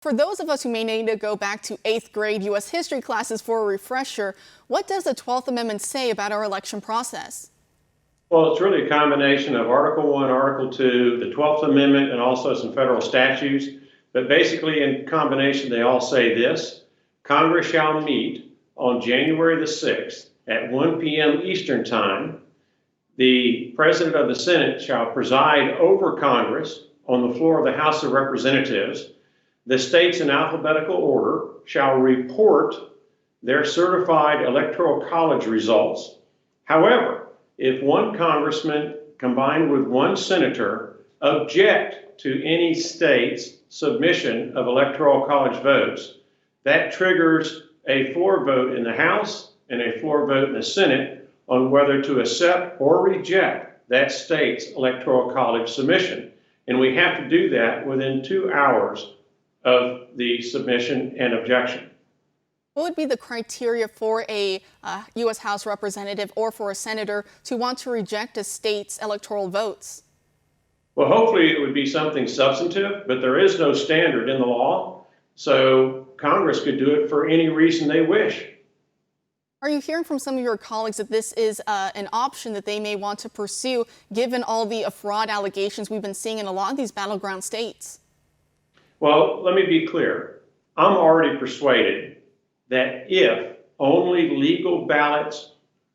For those of us who may need to go back to 8th grade U.S. history classes for a refresher, what does the 12th Amendment say about our election process? Well, it's really a combination of Article 1, Article 2, the 12th Amendment, and also some federal statutes. But basically, in combination, they all say this: Congress shall meet on January the 6th at 1 p.m. Eastern Time. The President of the Senate shall preside over Congress on the floor of the House of Representatives. The states in alphabetical order shall report their certified electoral college results. However, if one congressman combined with one senator object to any state's submission of electoral college votes, that triggers a floor vote in the House and a floor vote in the Senate on whether to accept or reject that state's electoral college submission. And we have to do that within 2 hours of the submission and objection. What would be the criteria for a U.S. House representative or for a senator to want to reject a state's electoral votes? Well, hopefully it would be something substantive, but there is no standard in the law, so Congress could do it for any reason they wish. Are you hearing from some of your colleagues that this is an option that they may want to pursue, given all the fraud allegations we've been seeing in a lot of these battleground states? Well, let me be clear. I'm already persuaded that if only legal ballots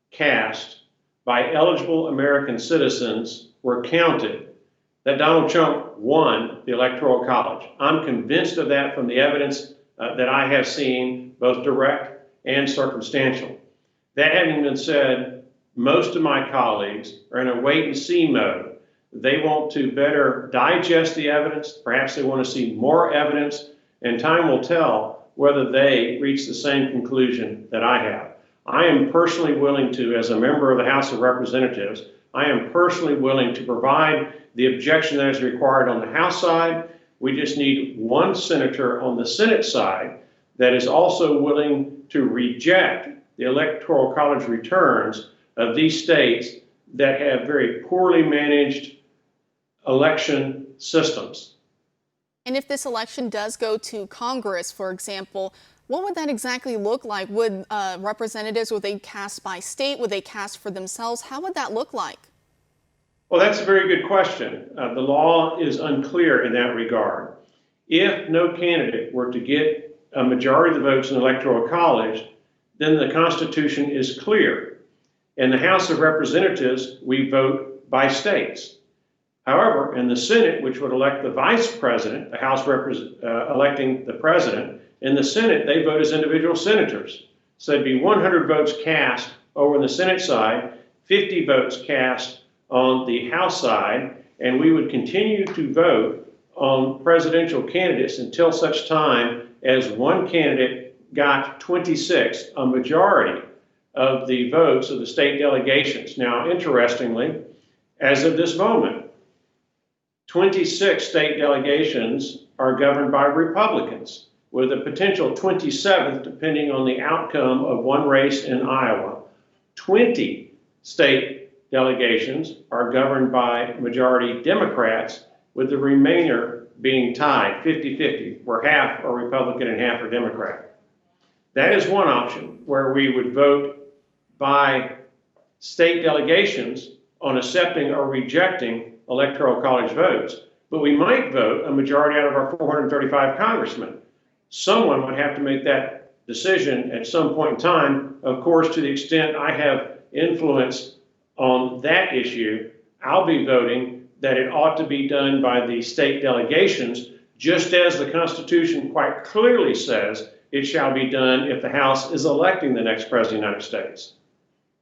cast by eligible American citizens were counted, that Donald Trump won the Electoral College. I'm convinced of that from the evidence that I have seen, both direct and circumstantial. That having been said, most of my colleagues are in a wait-and-see mode. They want to better digest the evidence. Perhaps they want to see more evidence, and time will tell whether they reach the same conclusion that I have. I am personally willing to, as a member of the House of Representatives, I am personally willing to provide the objection that is required on the House side. We just need one senator on the Senate side that is also willing to reject the Electoral College returns of these states that have very poorly managed election systems. And if this election does go to Congress, for example, what would that exactly look like? Would representatives, would they cast by state? Would they cast for themselves? How would that look like? Well, that's a very good question. The law is unclear in that regard. If no candidate were to get a majority of the votes in the Electoral College, then the Constitution is clear. In the House of Representatives, we vote by states. However, in the Senate, which would elect the vice president, the House electing the president, in the Senate, they vote as individual senators. So it'd be 100 votes cast over on the Senate side, 50 votes cast on the House side, and we would continue to vote on presidential candidates until such time as one candidate got 26, a majority of the votes of the state delegations. Now, interestingly, as of this moment, 26 state delegations are governed by Republicans, with a potential 27th depending on the outcome of one race in Iowa. 20 state delegations are governed by majority Democrats, with the remainder being tied 50-50, where half are Republican and half are Democrat. That is one option, where we would vote by state delegations on accepting or rejecting Electoral College votes, but we might vote a majority out of our 435 congressmen. Someone would have to make that decision at some point in time. Of course, to the extent I have influence on that issue, I'll be voting that it ought to be done by the state delegations, just as the Constitution quite clearly says it shall be done if the House is electing the next President of the United States.